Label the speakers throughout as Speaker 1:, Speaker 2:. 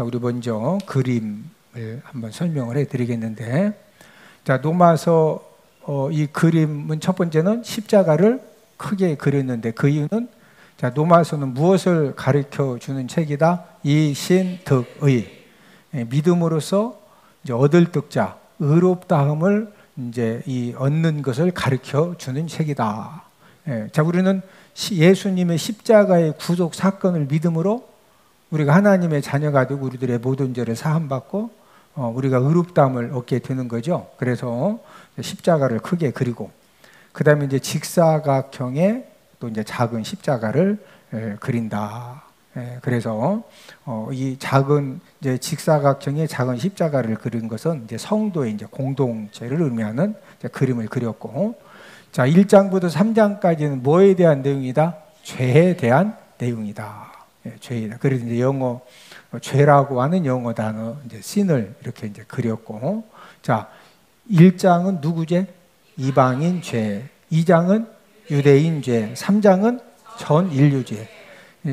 Speaker 1: 자, 우리 먼저 그림을 한번 설명을 해드리겠는데, 자, 노마서 이 그림은 첫 번째는 십자가를 크게 그렸는데, 그 이유는 자, 노마서는 무엇을 가르쳐 주는 책이다? 이신득의 믿음으로써 이제 얻을 득자, 의롭다함을 이제 이 얻는 것을 가르쳐 주는 책이다. 자, 우리는 예수님의 십자가의 구속 사건을 믿음으로 우리가 하나님의 자녀가 되고 우리들의 모든 죄를 사함받고 우리가 의롭다함을 얻게 되는 거죠. 그래서 십자가를 크게 그리고 그 다음에 이제 직사각형의 또 이제 작은 십자가를 그린다. 그래서 이 작은 이제 직사각형의 작은 십자가를 그린 것은 이제 성도의 이제 공동체를 의미하는 이제 그림을 그렸고, 자, 1장부터 3장까지는 뭐에 대한 내용이다? 죄에 대한 내용이다. 죄이다. 그래서 이제 영어 죄라고 하는 영어 단어 이제 sin을 이렇게 이제 그렸고, 자, 1장은 누구 죄? 이방인 죄. 2장은 유대인 죄. 3장은 전 인류 죄.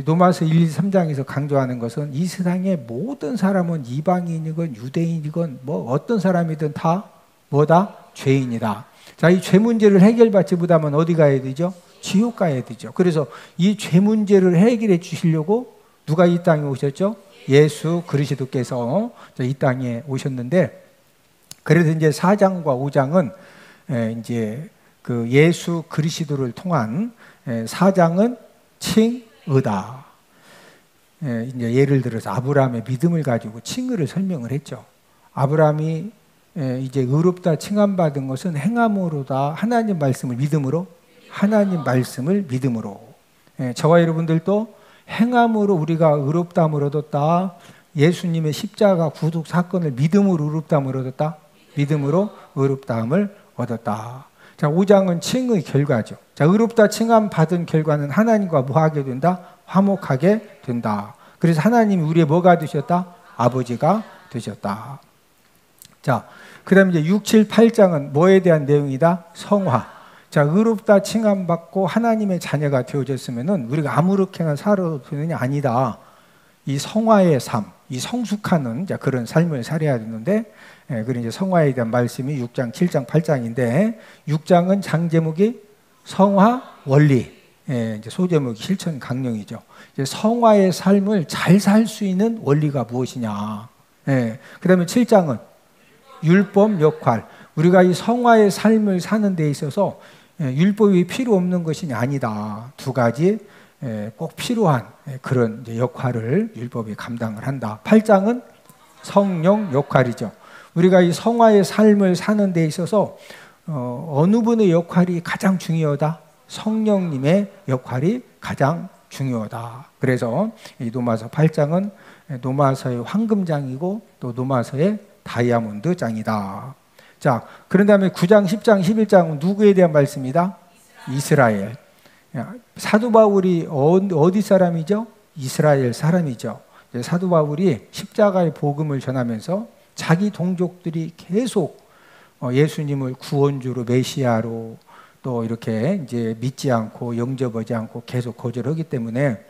Speaker 1: 노마서 1, 2, 3장에서 강조하는 것은 이 세상의 모든 사람은 이방인이건 유대인이건 뭐 어떤 사람이든 다 뭐다? 죄인이다. 자, 이 죄 문제를 해결받지 못하면 어디 가야 되죠? 지옥 가야 되죠. 그래서 이 죄 문제를 해결해 주시려고 누가 이 땅에 오셨죠? 예수 그리스도께서 이 땅에 오셨는데, 그래서 이제 4장과 5장은 이제 그 예수 그리스도를 통한 4장은 칭의다. 이제 예를 들어서 아브라함의 믿음을 가지고 칭의를 설명을 했죠. 아브라함이 이제 의롭다 칭함받은 것은 행함으로다. 하나님 말씀을 믿음으로, 하나님 말씀을 믿음으로. 저와 여러분들도 행함으로 우리가 의롭다함을 얻었다. 예수님의 십자가 구속 사건을 믿음으로 의롭다함을 얻었다. 믿음으로 의롭다함을 얻었다. 자, 5장은 칭의 결과죠. 자, 의롭다 칭함 받은 결과는 하나님과 뭐 하게 된다? 화목하게 된다. 그래서 하나님이 우리의 뭐가 되셨다? 아버지가 되셨다. 자, 그 다음에 이제 6, 7, 8장은 뭐에 대한 내용이다? 성화. 자, 의롭다 칭함 받고 하나님의 자녀가 되어졌으면은 우리가 아무렇게나 살아도 되느냐? 아니다. 이 성화의 삶, 이 성숙하는 그런 삶을 살아야 되는데, 그런 이제 성화에 대한 말씀이 6장, 7장, 8장인데, 6장은 장 제목이 성화 원리, 이제 소제목이 실천 강령이죠. 이제 성화의 삶을 잘 살 수 있는 원리가 무엇이냐. 그 다음에 7장은 율법 역할. 우리가 이 성화의 삶을 사는 데 있어서 율법이 필요 없는 것이 아니다. 두 가지 꼭 필요한 그런 역할을 율법이 감당을 한다. 8장은 성령 역할이죠. 우리가 이 성화의 삶을 사는 데 있어서 어느 분의 역할이 가장 중요하다? 성령님의 역할이 가장 중요하다. 그래서 이 노마서 8장은 노마서의 황금장이고 또 노마서의 다이아몬드 장이다. 자, 그런 다음에 9장, 10장, 11장은 누구에 대한 말씀이다? 이스라엘. 사도 바울이 어디 사람이죠? 이스라엘 사람이죠. 사도 바울이 십자가의 복음을 전하면서 자기 동족들이 계속 예수님을 구원주로 메시아로 또 이렇게 이제 믿지 않고 영접하지 않고 계속 거절하기 때문에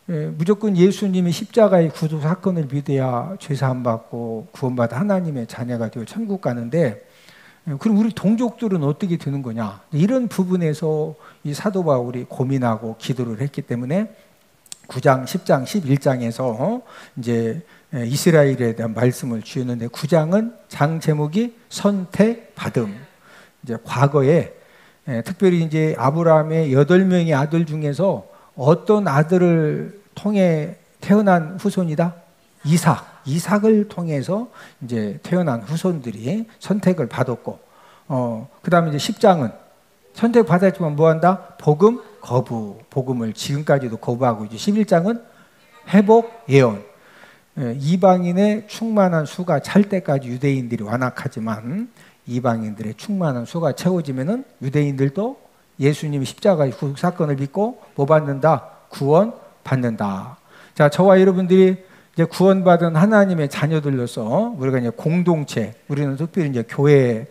Speaker 1: 무조건 예수님이 십자가의 구속 사건을 믿어야 죄사함 받고 구원받아 하나님의 자녀가 되어 천국 가는데, 그럼 우리 동족들은 어떻게 되는 거냐? 이런 부분에서 이 사도 바울이 고민하고 기도를 했기 때문에 9장, 10장, 11장에서 이제 이스라엘에 대한 말씀을 주었는데, 9장은 장 제목이 선택받음. 이제 과거에 특별히 이제 아브라함의 8명의 아들 중에서 어떤 아들을 통해 태어난 후손이다? 이삭을 통해서 이제 태어난 후손들이 선택을 받았고, 그 다음에 이제 10장은 선택받았지만 뭐 한다? 복음 거부. 복음을 지금까지도 거부하고, 이제 11장은 회복 예언. 이방인의 충만한 수가 찰 때까지 유대인들이 완악하지만 이방인들의 충만한 수가 채워지면은 유대인들도 예수님이 십자가의 구속 사건을 믿고 뭐 받는다? 구원 받는다. 자, 저와 여러분들이 이제 구원받은 하나님의 자녀들로서 우리가 이제 공동체, 우리는 특별히 이제 교회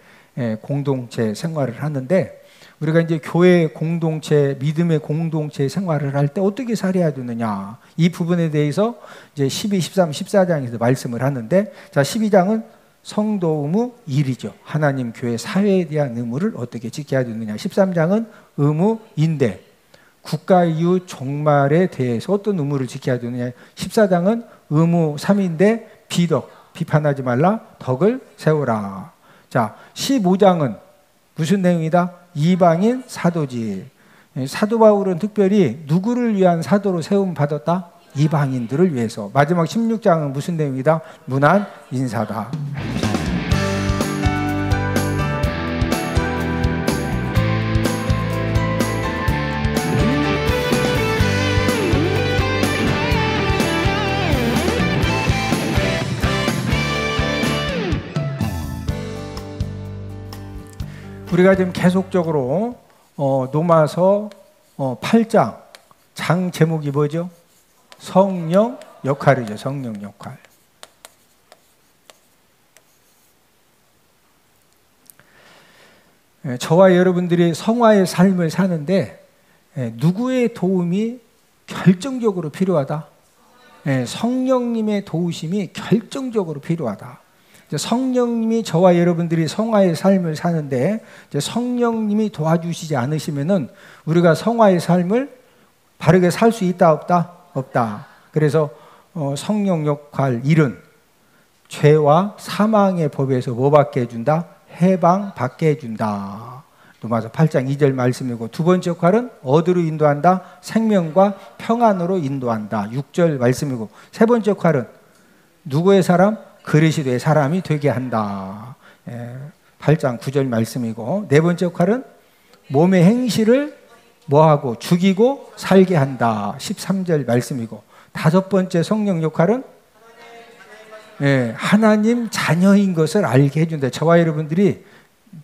Speaker 1: 공동체 생활을 하는데, 우리가 이제 교회 공동체, 믿음의 공동체 생활을 할 때 어떻게 살아야 되느냐. 이 부분에 대해서 이제 12, 13, 14장에서 말씀을 하는데, 자, 12장은 성도 의무 1이죠. 하나님 교회 사회에 대한 의무를 어떻게 지켜야 되느냐. 13장은 의무 인대, 국가 이후 종말에 대해서 어떤 의무를 지켜야 되느냐. 14장은 의무 3인데 비덕, 비판하지 말라, 덕을 세우라. 자, 15장은 무슨 내용이다? 이방인 사도지. 사도 바울은 특별히 누구를 위한 사도로 세움 받았다? 이방인들을 위해서. 마지막 16장은 무슨 내용이다? 문안 인사다. 우리가 지금 계속적으로 노마서 8장 장 제목이 뭐죠? 성령 역할이죠. 성령 역할. 저와 여러분들이 성화의 삶을 사는데 누구의 도움이 결정적으로 필요하다? 성령님의 도우심이 결정적으로 필요하다. 성령님이 저와 여러분들이 성화의 삶을 사는데 성령님이 도와주시지 않으시면은 우리가 성화의 삶을 바르게 살 수 있다 없다? 없다. 그래서 성령 역할 1은 죄와 사망의 법에서 뭐 받게 해준다? 해방 받게 해준다. 로마서 8장 2절 말씀이고, 두 번째 역할은 어디로 인도한다? 생명과 평안으로 인도한다. 6절 말씀이고, 세 번째 역할은 누구의 사람? 그리스도의 사람이 되게 한다. 8장 9절 말씀이고, 네 번째 역할은 몸의 행실을 뭐하고? 죽이고 살게 한다. 13절 말씀이고, 다섯 번째 성령 역할은 하나님 자녀인 것을 알게 해준다. 저와 여러분들이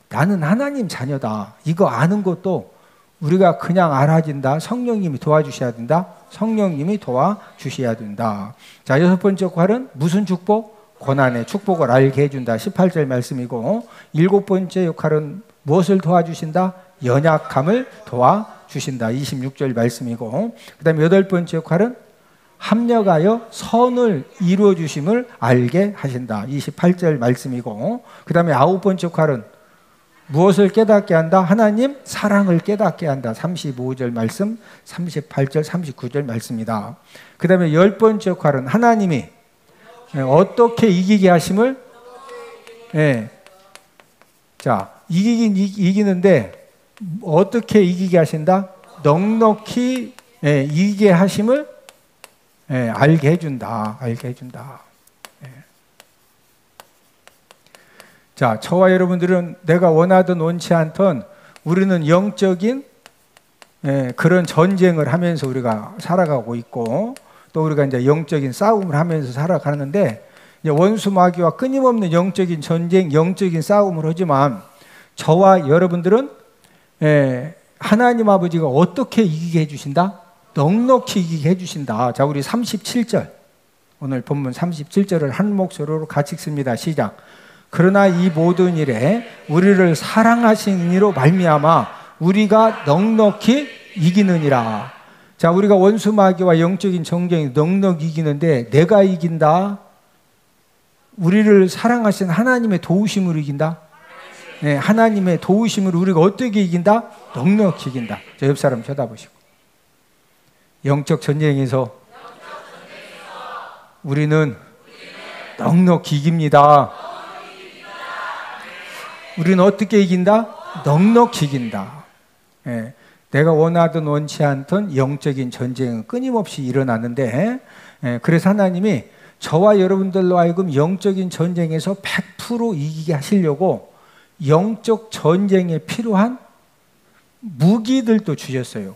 Speaker 1: 나는 하나님 자녀다, 이거 아는 것도 우리가 그냥 알아진다. 성령님이 도와주셔야 된다. 성령님이 도와주셔야 된다. 자, 여섯 번째 역할은 무슨 축복? 고난의 축복을 알게 해준다. 18절 말씀이고, 일곱 번째 역할은 무엇을 도와주신다? 연약함을 도와주신다. 26절 말씀이고, 그 다음에 여덟 번째 역할은 합력하여 선을 이루어 주심을 알게 하신다. 28절 말씀이고, 그 다음에 아홉 번째 역할은 무엇을 깨닫게 한다? 하나님 사랑을 깨닫게 한다. 35절 말씀, 38절, 39절 말씀이다. 그 다음에 열 번째 역할은 하나님이 어떻게 이기게 하심을, 자, 이기긴 이기는데 어떻게 이기게 하신다? 넉넉히 이기게 하심을 알게 해준다. 알게 해준다. 자, 저와 여러분들은 내가 원하든 원치 않든 우리는 영적인 그런 전쟁을 하면서 우리가 살아가고 있고, 또 우리가 이제 영적인 싸움을 하면서 살아가는데, 이제 원수 마귀와 끊임없는 영적인 전쟁, 영적인 싸움을 하지만 저와 여러분들은 하나님 아버지가 어떻게 이기게 해주신다? 넉넉히 이기게 해주신다. 자, 우리 37절, 오늘 본문 37절을 한 목소리로 같이 읽습니다. 시작. 그러나 이 모든 일에 우리를 사랑하신 이로 말미암아 우리가 넉넉히 이기느니라. 자, 우리가 원수 마귀와 영적인 전쟁이 넉넉히 이기는데 내가 이긴다? 우리를 사랑하신 하나님의 도우심으로 이긴다? 하나님의 도우심으로 우리가 어떻게 이긴다? 넉넉히 이긴다. 저 옆 사람 쳐다보시고, 영적 전쟁에서 우리는 넉넉히 이깁니다. 우리는 어떻게 이긴다? 넉넉히 이긴다. 내가 원하든 원치 않든 영적인 전쟁은 끊임없이 일어나는데, 그래서 하나님이 저와 여러분들로 하여금 영적인 전쟁에서 100% 이기게 하시려고 영적 전쟁에 필요한 무기들도 주셨어요.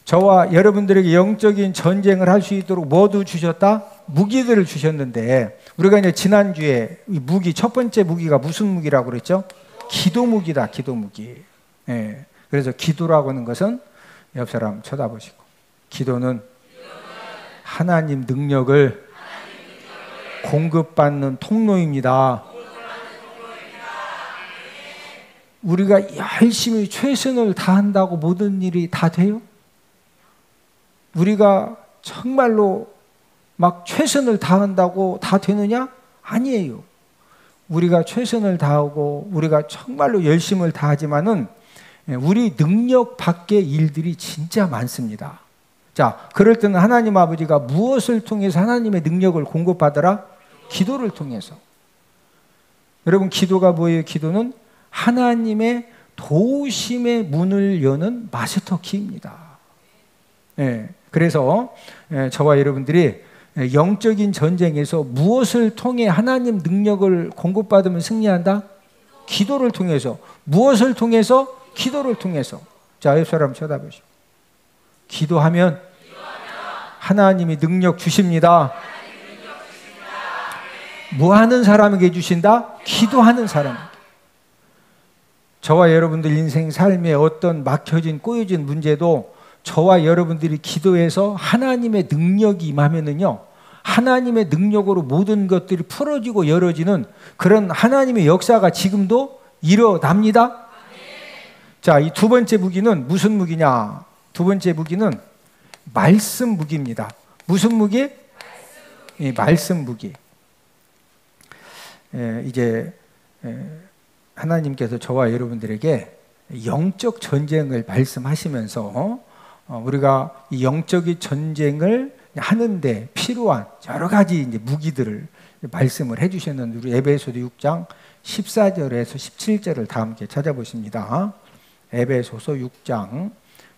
Speaker 1: 저와 여러분들에게 영적인 전쟁을 할 수 있도록 뭐도 주셨다? 무기들을 주셨는데, 우리가 이제 지난주에 이 무기, 첫 번째 무기가 무슨 무기라고 그랬죠? 기도 무기다. 기도 무기. 그래서 기도라고 하는 것은, 옆 사람 쳐다보시고, 기도는 하나님 능력을 공급받는 통로입니다. 우리가 열심히 최선을 다한다고 모든 일이 다 돼요? 우리가 정말로 막 최선을 다한다고 다 되느냐? 아니에요. 우리가 최선을 다하고 우리가 정말로 열심을 다하지만은 우리 능력 밖의 일들이 진짜 많습니다. 자, 그럴 때는 하나님 아버지가 무엇을 통해서 하나님의 능력을 공급받으라? 기도를 통해서. 여러분, 기도가 뭐예요? 기도는 하나님의 도우심의 문을 여는 마스터 키입니다. 그래서 저와 여러분들이 영적인 전쟁에서 무엇을 통해 하나님 능력을 공급받으면 승리한다? 기도를 통해서. 무엇을 통해서? 기도를 통해서. 자, 옆 사람 쳐다보시고. 기도하면 하나님이 능력 주십니다. 뭐 하는 사람에게 주신다? 기도하는 사람에게. 저와 여러분들 인생 삶에 어떤 막혀진 꼬여진 문제도 저와 여러분들이 기도해서 하나님의 능력이 임하면은요, 하나님의 능력으로 모든 것들이 풀어지고 열어지는 그런 하나님의 역사가 지금도 일어납니다. 자, 이 두 번째 무기는 무슨 무기냐? 두 번째 무기는 말씀 무기입니다. 무슨 무기? 말씀 무기. 이제 하나님께서 저와 여러분들에게 영적 전쟁을 말씀하시면서 우리가 이 영적인 전쟁을 하는데 필요한 여러 가지 이제 무기들을 말씀을 해주셨는데, 우리 에베소서 6장 14절에서 17절을 다 함께 찾아보십니다. 에베소서 6장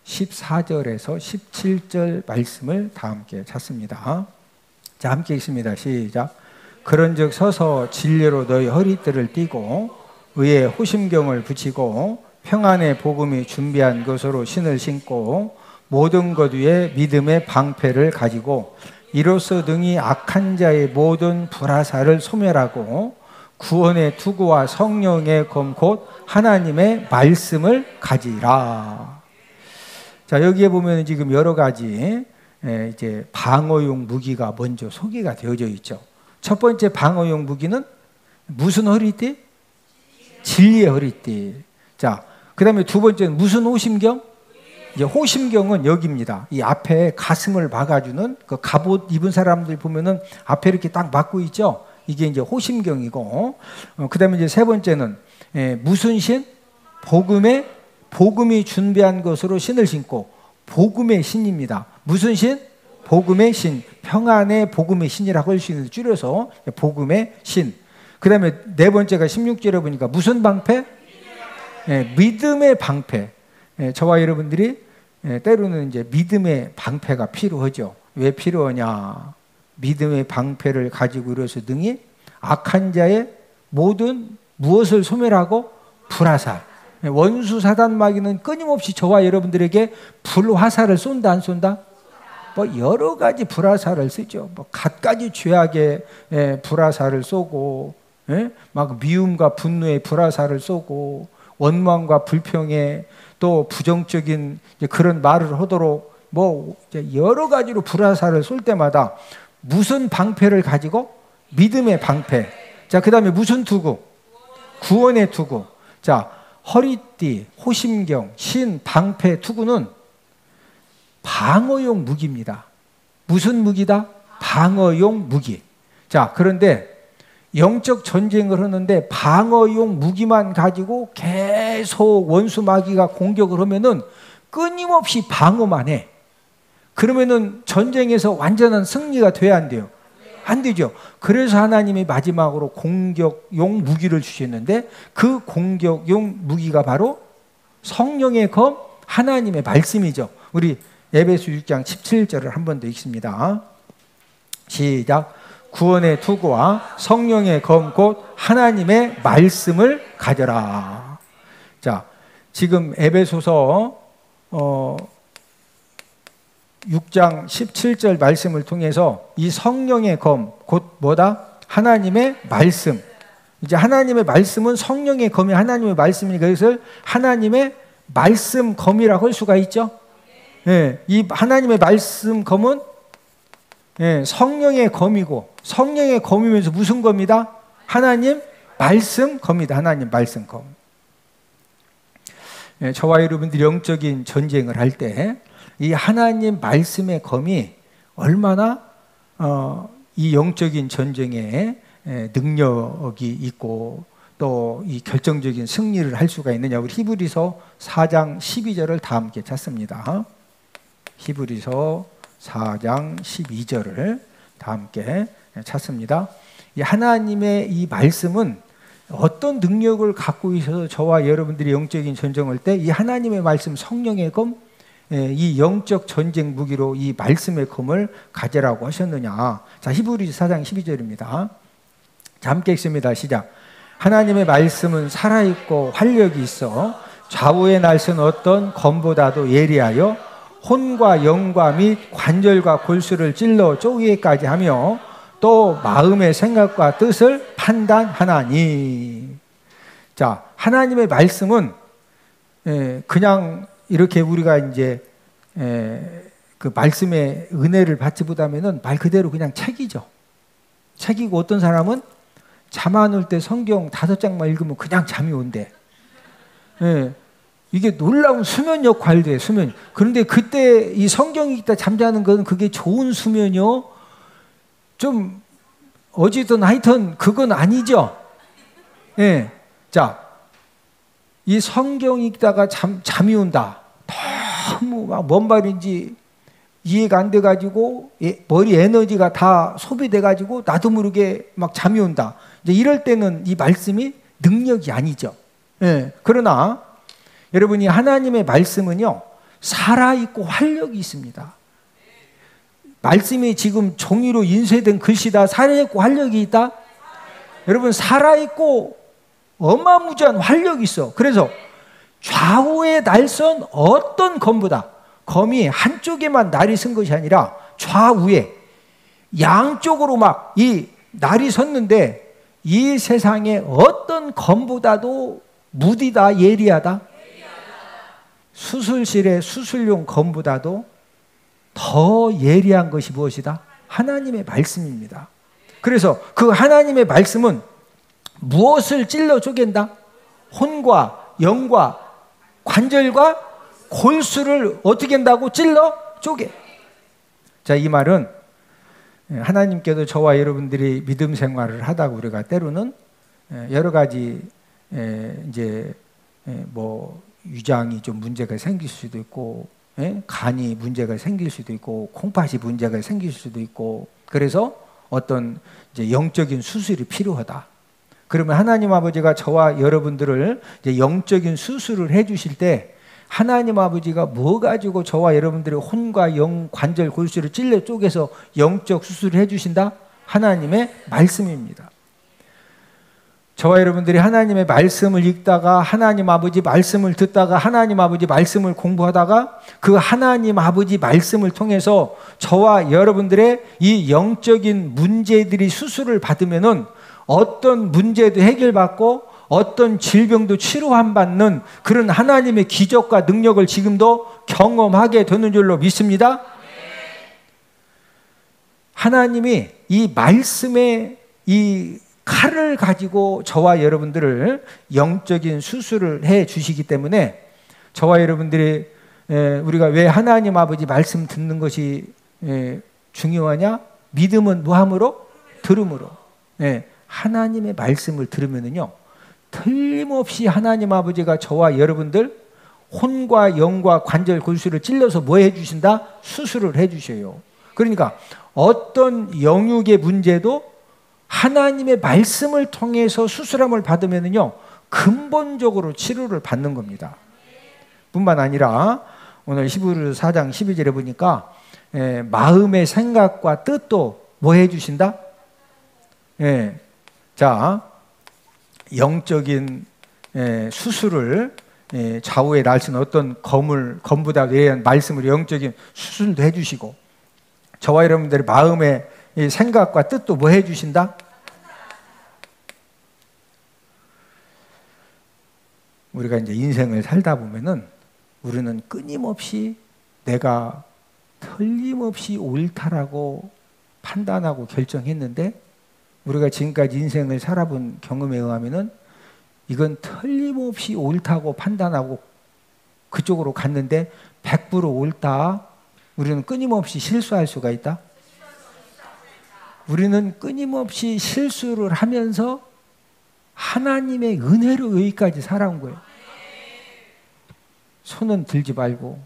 Speaker 1: 14절에서 17절 말씀을 다 함께 찾습니다. 자, 함께 읽습니다. 시작. 그런즉 서서 진리로 너희 허리띠를 띠고 의의 호심경을 붙이고 평안의 복음이 준비한 것으로 신을 신고 모든 것 위에 믿음의 방패를 가지고 이로써 능히 악한 자의 모든 불화살을 소멸하고 구원의 투구와 성령의 검 곧 하나님의 말씀을 가지라. 자, 여기에 보면 지금 여러 가지 이제 방어용 무기가 먼저 소개가 되어져 있죠. 첫 번째 방어용 무기는 무슨 허리띠? 진리의 허리띠. 자, 그 다음에 두 번째는 무슨 호심경? 이제 호심경은 여기입니다. 이 앞에 가슴을 막아주는 그 갑옷 입은 사람들 보면은 앞에 이렇게 딱 막고 있죠. 이게 이제 호심경이고, 그 다음에 이제 세 번째는 무슨 신? 복음이 준비한 것으로 신을 신고, 복음의 신입니다. 무슨 신? 복음의 신. 평안의 복음의 신이라고 할 수 있는데 줄여서 복음의 신. 그 다음에 네 번째가 16절에 보니까 무슨 방패? 믿음의 방패. 저와 여러분들이 때로는 이제 믿음의 방패가 필요하죠. 왜 필요하냐? 믿음의 방패를 가지고 이뤄서 능히 악한 자의 모든 무엇을 소멸하고 불화살. 원수 사단 마귀는 끊임없이 저와 여러분들에게 불화살을 쏜다 안 쏜다? 뭐 여러 가지 불화살을 쓰죠. 뭐 갖가지 죄악의 불화살을 쏘고, 막 미움과 분노의 불화살을 쏘고, 원망과 불평에 또 부정적인 그런 말을 하도록 뭐 여러 가지로 불화살을 쏠 때마다 무슨 방패를 가지고? 믿음의 방패. 자, 그 다음에 무슨 투구? 구원의 투구. 자, 허리띠, 호심경, 신, 방패, 투구는 방어용 무기입니다. 무슨 무기다? 방어용 무기. 자, 그런데 영적 전쟁을 하는데 방어용 무기만 가지고 계속 원수 마귀가 공격을 하면은 끊임없이 방어만 해. 그러면은 전쟁에서 완전한 승리가 돼야 안 돼요? 안 되죠. 그래서 하나님이 마지막으로 공격용 무기를 주셨는데 그 공격용 무기가 바로 성령의 검, 하나님의 말씀이죠. 우리 에베소 6장 17절을 한 번 더 읽습니다. 시작. 구원의 투구와 성령의 검 곧 하나님의 말씀을 가져라. 자, 지금 에베소서 6장 17절 말씀을 통해서 이 성령의 검 곧 뭐다? 하나님의 말씀. 이제 하나님의 말씀은 성령의 검이 하나님의 말씀이니까 그것을 하나님의 말씀 검이라고 할 수가 있죠. 이 하나님의 말씀 검은 성령의 검이고, 성령의 검이면서 무슨 검이다? 하나님 말씀 검이다. 하나님 말씀 검. 저와 여러분들이 영적인 전쟁을 할 때 이 하나님 말씀의 검이 얼마나 이 영적인 전쟁에 능력이 있고 또 이 결정적인 승리를 할 수가 있느냐. 우리 히브리서 4장 12절을 다 함께 찾습니다. 히브리서 4장 12절을 다 함께 찾습니다. 이 하나님의 이 말씀은 어떤 능력을 갖고 있어서 저와 여러분들이 영적인 전쟁을 때 이 하나님의 말씀 성령의 검, 이 영적 전쟁 무기로 이 말씀의 검을 가지라고 하셨느냐. 자, 히브리서 4장 12절입니다. 자, 함께 읽습니다. 시작. 하나님의 말씀은 살아있고 활력이 있어 좌우의 날선 어떤 검보다도 예리하여 혼과 영과 및 관절과 골수를 찔러 쪼개기까지 하며 또 마음의 생각과 뜻을 판단하나니. 자, 하나님의 말씀은 그냥 이렇게 우리가 이제 그 말씀의 은혜를 받지보다는 말 그대로 그냥 책이죠. 책이고 어떤 사람은 잠 안 올 때 성경 5장만 읽으면 그냥 잠이 온대. 이게 놀라운 수면 역할도 해, 수면. 그런데 그때 이 성경 읽다 잠자는 건 그게 좋은 수면이요? 좀 어찌든 하여튼 그건 아니죠. 자, 이 성경 읽다가 잠이 온다. 너무 막 뭔 말인지 이해가 안 돼가지고 머리 에너지가 다 소비돼가지고 나도 모르게 막 잠이 온다. 이제 이럴 때는 이 말씀이 능력이 아니죠. 그러나 여러분이 하나님의 말씀은요 살아있고 활력이 있습니다. 말씀이 지금 종이로 인쇄된 글씨다. 살아있고 활력이 있다. 여러분 살아있고 어마무지한 활력이 있어. 그래서 좌우의 날선 어떤 검보다, 검이 한쪽에만 날이 선 것이 아니라 좌우에 양쪽으로 막 이 날이 섰는데 이 세상에 어떤 검보다도 무디다, 예리하다. 수술실의 수술용 검보다도 더 예리한 것이 무엇이다? 하나님의 말씀입니다. 그래서 그 하나님의 말씀은 무엇을 찔러 쪼갠다? 혼과 영과 관절과 골수를 어떻게 한다고? 찔러 쪼개. 자, 이 말은 하나님께도 저와 여러분들이 믿음 생활을 하다가 우리가 때로는 여러 가지 이제 뭐 위장이 좀 문제가 생길 수도 있고, 간이 문제가 생길 수도 있고, 콩팥이 문제가 생길 수도 있고, 그래서 어떤 이제 영적인 수술이 필요하다. 그러면 하나님 아버지가 저와 여러분들을 이제 영적인 수술을 해주실 때 하나님 아버지가 뭐 가지고 저와 여러분들의 혼과 영, 관절, 골수를 찔러 쪼개서 영적 수술을 해주신다? 하나님의 말씀입니다. 저와 여러분들이 하나님의 말씀을 읽다가 하나님 아버지 말씀을 듣다가 하나님 아버지 말씀을 공부하다가 그 하나님 아버지 말씀을 통해서 저와 여러분들의 이 영적인 문제들이 수술을 받으면은 어떤 문제도 해결받고 어떤 질병도 치료함받는 그런 하나님의 기적과 능력을 지금도 경험하게 되는 줄로 믿습니다. 하나님이 이 말씀의 이 칼을 가지고 저와 여러분들을 영적인 수술을 해 주시기 때문에 저와 여러분들이 우리가 왜 하나님 아버지 말씀 듣는 것이 중요하냐? 믿음은 무함으로? 들음으로. 하나님의 말씀을 들으면은요 틀림없이 하나님 아버지가 저와 여러분들 혼과 영과 관절 골수를 찔러서 뭐 해주신다? 수술을 해주셔요. 그러니까 어떤 영육의 문제도 하나님의 말씀을 통해서 수술함을 받으면은요 근본적으로 치료를 받는 겁니다. 뿐만 아니라 오늘 히브리서 4장 12절에 보니까 마음의 생각과 뜻도 뭐 해주신다? 자, 영적인 수술을 좌우에 날선 어떤 검보다 예리한 말씀으로 영적인 수술도 해주시고 저와 여러분들의 마음의 생각과 뜻도 뭐 해주신다? 우리가 이제 인생을 살다 보면은 우리는 끊임없이 내가 틀림없이 옳다라고 판단하고 결정했는데 우리가 지금까지 인생을 살아본 경험에 의하면은 이건 틀림없이 옳다고 판단하고 그쪽으로 갔는데 100% 옳다. 우리는 끊임없이 실수할 수가 있다. 우리는 끊임없이 실수를 하면서 하나님의 은혜로 여기까지 살아온 거예요. 손은 들지 말고,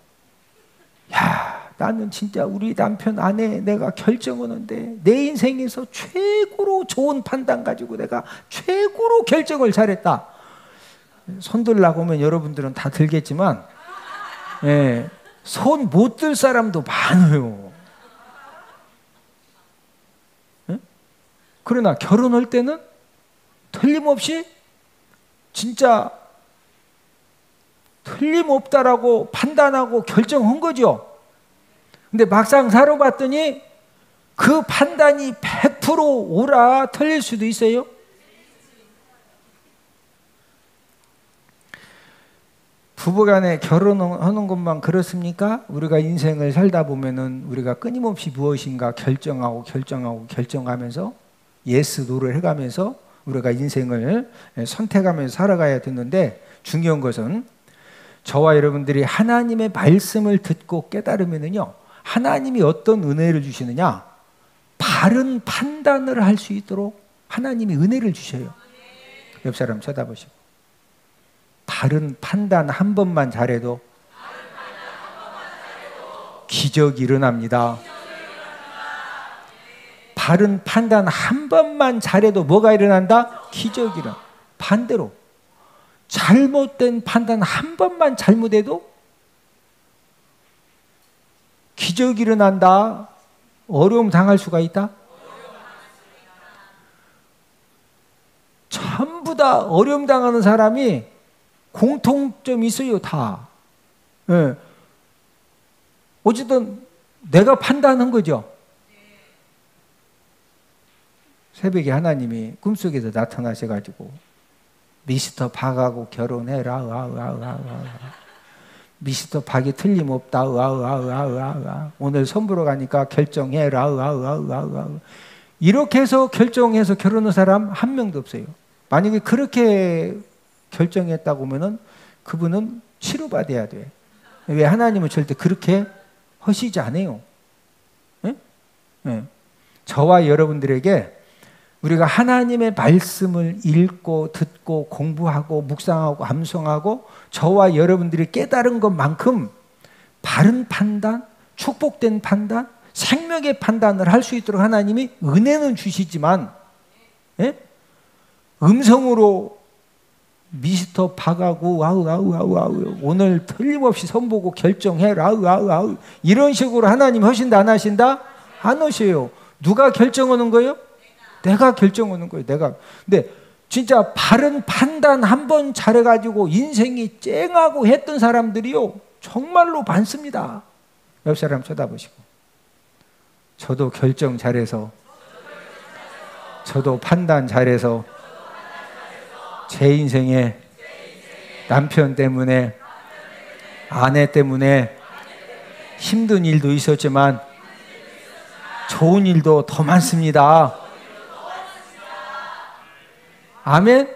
Speaker 1: 야, 나는 진짜 우리 남편 아내 내가 결정하는데 내 인생에서 최고로 좋은 판단 가지고 내가 최고로 결정을 잘했다. 손 들라고 하면 여러분들은 다 들겠지만, 예, 손 못 들 사람도 많아요. 예? 그러나 결혼할 때는 틀림없이 진짜 틀림없다라고 판단하고 결정한 거죠. 근데 막상 살아봤더니 그 판단이 100% 오라 틀릴 수도 있어요. 부부간에 결혼하는 것만 그렇습니까? 우리가 인생을 살다 보면은 우리가 끊임없이 무엇인가 결정하면서 예스 노를 해가면서 우리가 인생을 선택하면서 살아가야 되는데, 중요한 것은 저와 여러분들이 하나님의 말씀을 듣고 깨달으면은요, 하나님이 어떤 은혜를 주시느냐, 바른 판단을 할 수 있도록 하나님이 은혜를 주셔요. 옆 사람 쳐다보시고, 바른 판단 한 번만 잘해도 기적이 일어납니다. 바른 판단 한 번만 잘해도 뭐가 일어난다? 기적이 일어나. 반대로 잘못된 판단 한 번만 잘못해도 기적이 일어난다. 어려움 당할 수가 있다. 전부 다 어려움 당하는 사람이 공통점이 있어요. 다. 예. 어쨌든 내가 판단한 거죠. 새벽에 하나님이 꿈속에서 나타나셔가지고 미스터 박하고 결혼해라. 미스터 박이 틀림없다. 오늘 선보러 가니까 결정해라. 이렇게 해서 결정해서 결혼한 사람 한 명도 없어요. 만약에 그렇게 결정했다고 하면은 그분은 치료받아야 돼. 왜? 하나님은 절대 그렇게 하시지 않아요. 네? 네. 저와 여러분들에게 우리가 하나님의 말씀을 읽고 듣고 공부하고 묵상하고 암송하고 저와 여러분들이 깨달은 것만큼 바른 판단, 축복된 판단, 생명의 판단을 할 수 있도록 하나님이 은혜는 주시지만, 예? 음성으로 미스터 박하고 와우 오늘 틀림없이 선보고 결정해라 이런 식으로 하나님 하신다 안 하신다? 안 하셔요. 누가 결정하는 거예요? 내가 결정하는 거예요. 내가. 근데 진짜 바른 판단 한 번 잘해가지고 인생이 쨍하고 했던 사람들이요 정말로 많습니다. 옆 사람 쳐다보시고, 저도 결정 잘해서, 저도 판단 잘해서 제 인생에 남편 때문에, 아내 때문에 힘든 일도 있었지만 좋은 일도 더 많습니다. 아멘?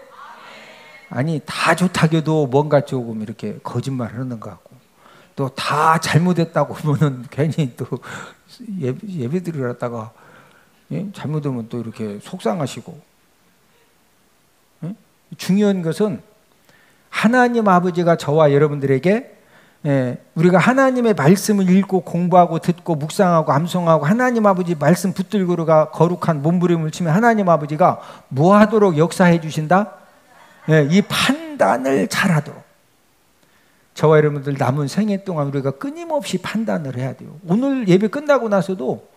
Speaker 1: 아니, 다 좋다겨도 뭔가 조금 이렇게 거짓말 하는 것 같고, 또 다 잘못했다고 보면은 괜히 또 예배 드리러 갔다가, 예? 잘못하면 또 이렇게 속상하시고. 예? 중요한 것은 하나님 아버지가 저와 여러분들에게, 예, 우리가 하나님의 말씀을 읽고 공부하고 듣고 묵상하고 암송하고 하나님 아버지 말씀 붙들고가 거룩한 몸부림을 치면 하나님 아버지가 뭐 하도록 역사해 주신다? 예, 이 판단을 잘하도록. 저와 여러분들 남은 생애 동안 우리가 끊임없이 판단을 해야 돼요. 오늘 예배 끝나고 나서도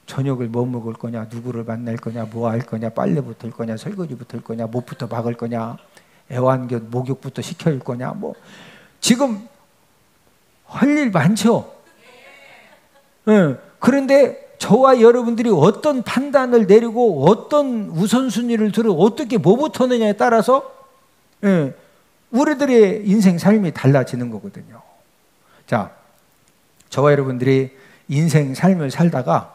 Speaker 1: 저녁을 뭐 먹을 거냐, 누구를 만날 거냐, 뭐 할 거냐, 빨래부터 할 거냐, 설거지부터 할 거냐, 못부터 박을 거냐, 애완견 목욕부터 시켜줄 거냐, 뭐 지금 할 일 많죠. 네. 그런데 저와 여러분들이 어떤 판단을 내리고 어떤 우선순위를 들어 어떻게 뭐부터 하느냐에 따라서, 네, 우리들의 인생 삶이 달라지는 거거든요. 자, 저와 여러분들이 인생 삶을 살다가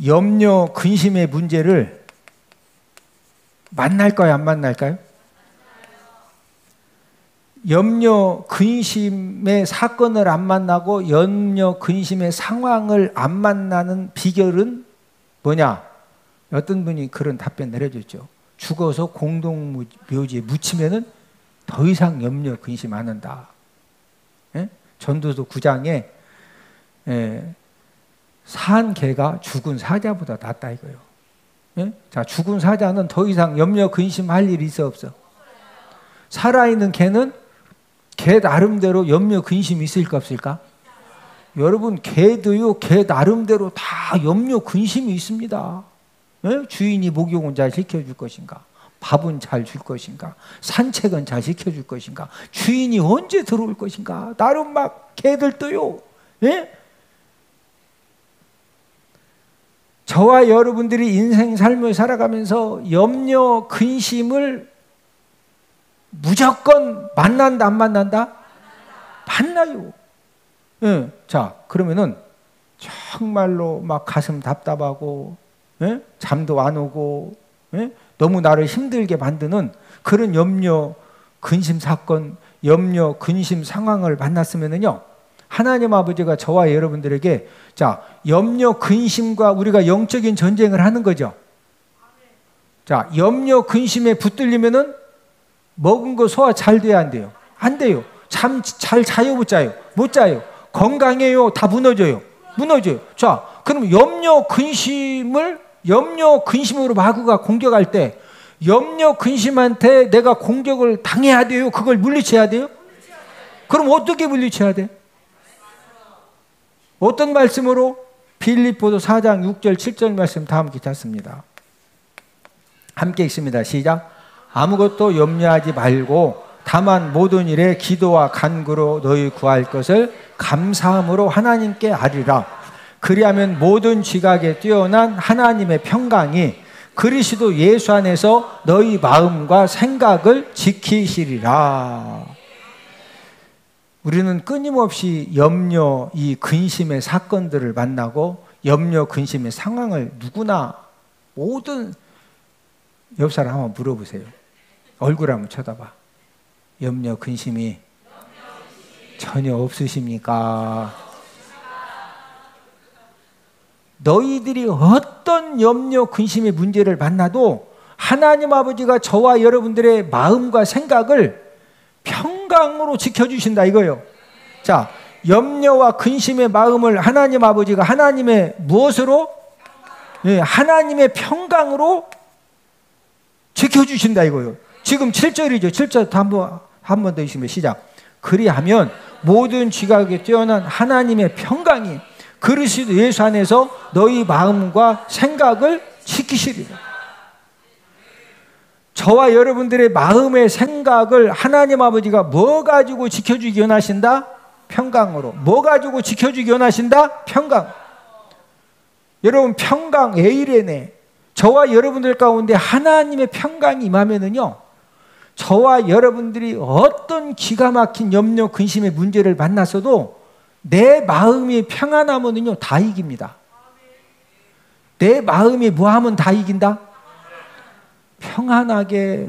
Speaker 1: 염려, 근심의 문제를 만날까요, 안 만날까요? 염려 근심의 사건을 안 만나고 염려 근심의 상황을 안 만나는 비결은 뭐냐? 어떤 분이 그런 답변을 해줬죠. 죽어서 공동묘지에 묻히면은 더 이상 염려 근심 안 한다. 예? 전도서 9장에 산 개가 죽은 사자보다 낫다 이거예요. 예? 자, 죽은 사자는 더 이상 염려 근심할 일이 있어 없어? 살아있는 개는 개 나름대로 염려 근심이 있을까 없을까? 여러분, 개도요, 개 나름대로 다 염려 근심이 있습니다. 예? 주인이 목욕은 잘 시켜줄 것인가? 밥은 잘 줄 것인가? 산책은 잘 시켜줄 것인가? 주인이 언제 들어올 것인가? 나름 막 개들도요. 예? 저와 여러분들이 인생 삶을 살아가면서 염려 근심을 무조건 만난다 안 만난다? 만나요. 예. 자, 그러면은 정말로 막 가슴 답답하고, 예? 잠도 안 오고, 예? 너무 나를 힘들게 만드는 그런 염려 근심 사건, 염려 근심 상황을 만났으면은요, 하나님 아버지가 저와 여러분들에게, 자, 염려 근심과 우리가 영적인 전쟁을 하는 거죠. 자, 염려 근심에 붙들리면은 먹은 거 소화 잘 돼야 안 돼요? 안 돼요. 잠 잘 자요, 못 자요? 못 자요. 건강해요? 다 무너져요? 무너져요. 자, 그럼 염려 근심으로 마귀가 공격할 때 염려 근심한테 내가 공격을 당해야 돼요? 그걸 물리쳐야 돼요? 그럼 어떻게 물리쳐야 돼? 어떤 말씀으로? 빌립보서 4장 6절 7절 말씀 다 함께 찾습니다. 함께 읽습니다. 시작. 아무것도 염려하지 말고 다만 모든 일에 기도와 간구로 너희 구할 것을 감사함으로 하나님께 아뢰라. 그리하면 모든 지각에 뛰어난 하나님의 평강이 그리스도 예수 안에서 너희 마음과 생각을 지키시리라. 우리는 끊임없이 염려, 이 근심의 사건들을 만나고 염려, 근심의 상황을 누구나 모든 옆 사람 한번 물어보세요. 얼굴 한번 쳐다봐. 염려, 근심이 전혀 없으십니까? 너희들이 어떤 염려, 근심의 문제를 만나도 하나님 아버지가 저와 여러분들의 마음과 생각을 평강으로 지켜주신다 이거예요. 자, 염려와 근심의 마음을 하나님 아버지가 하나님의 무엇으로? 예, 하나님의 평강으로 지켜주신다 이거예요. 지금 7절이죠. 7절 한 번 더 읽으면 시작. 그리하면 모든 지각에 뛰어난 하나님의 평강이 그리스도 예수 안에서 너희 마음과 생각을 지키시리라. 저와 여러분들의 마음의 생각을 하나님 아버지가 뭐 가지고 지켜주기 원하신다? 평강으로. 뭐 가지고 지켜주기 원하신다? 평강. 여러분, 평강 에이레네. 저와 여러분들 가운데 하나님의 평강이 임하면은요, 저와 여러분들이 어떤 기가 막힌 염려, 근심의 문제를 만났어도 내 마음이 평안하면은요, 다 이깁니다. 내 마음이 뭐하면 다 이긴다? 평안하게.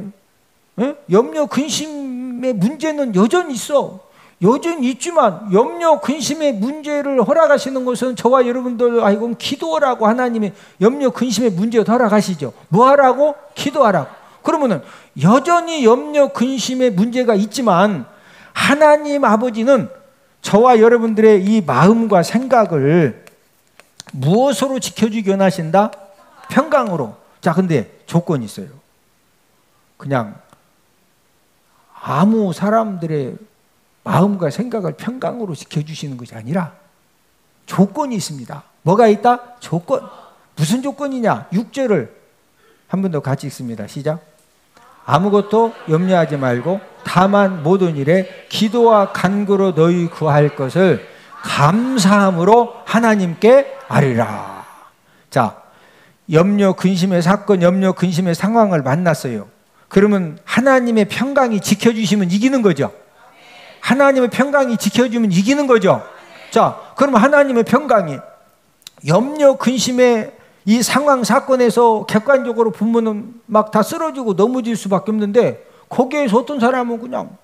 Speaker 1: 염려, 근심의 문제는 여전히 있어. 여전히 있지만 염려, 근심의 문제를 허락하시는 것은 저와 여러분들 아이고 기도하라고 하나님의 염려, 근심의 문제를 허락하시죠. 뭐 하라고? 기도하라고. 그러면은 여전히 염려, 근심의 문제가 있지만 하나님 아버지는 저와 여러분들의 이 마음과 생각을 무엇으로 지켜주기 원하신다? 평강으로. 자, 근데 조건이 있어요. 그냥 아무 사람들의 마음과 생각을 평강으로 지켜주시는 것이 아니라 조건이 있습니다. 뭐가 있다? 조건. 무슨 조건이냐? 6절을 한 번 더 같이 읽습니다. 시작. 아무것도 염려하지 말고 다만 모든 일에 기도와 간구로 너희 구할 것을 감사함으로 하나님께 아뢰라. 자, 염려, 근심의 사건, 염려, 근심의 상황을 만났어요. 그러면 하나님의 평강이 지켜주시면 이기는 거죠. 하나님의 평강이 지켜주면 이기는 거죠. 자, 그러면 하나님의 평강이 염려, 근심의 이 상황, 사건에서 객관적으로 보면은 막 다 쓰러지고 넘어질 수밖에 없는데 거기에서 어떤 사람은 그냥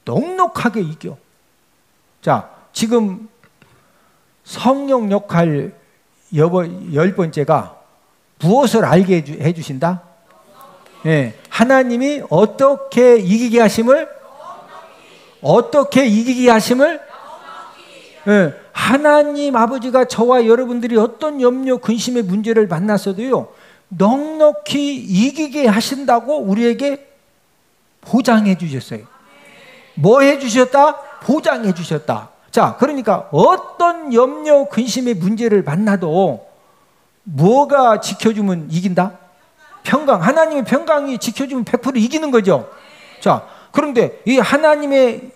Speaker 1: 넉넉하게 이겨. 자, 지금 성령 역할 10번째가 무엇을 알게 해주신다? 예, 하나님이 어떻게 이기게 하심을? 어떻게 이기게 하심을? 예, 하나님 아버지가 저와 여러분들이 어떤 염려, 근심의 문제를 만났어도요, 넉넉히 이기게 하신다고 우리에게 보장해 주셨어요. 뭐 해 주셨다? 보장해 주셨다. 자, 그러니까 어떤 염려, 근심의 문제를 만나도 뭐가 지켜주면 이긴다? 평강. 하나님의 평강이 지켜주면 100% 이기는 거죠. 자, 그런데 이 하나님의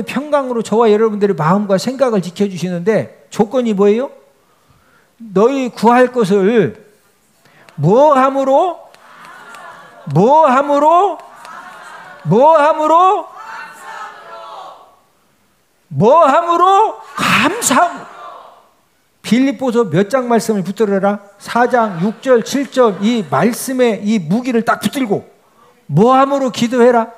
Speaker 1: 평강으로 저와 여러분들의 마음과 생각을 지켜주시는데 조건이 뭐예요? 너희 구할 것을 뭐함으로? 뭐함으로? 뭐함으로? 뭐함으로? 감사함으로. 빌립보서 몇 장 말씀을 붙들어라? 4장 6절 7절 이 말씀에 이 무기를 딱 붙들고 뭐함으로 기도해라?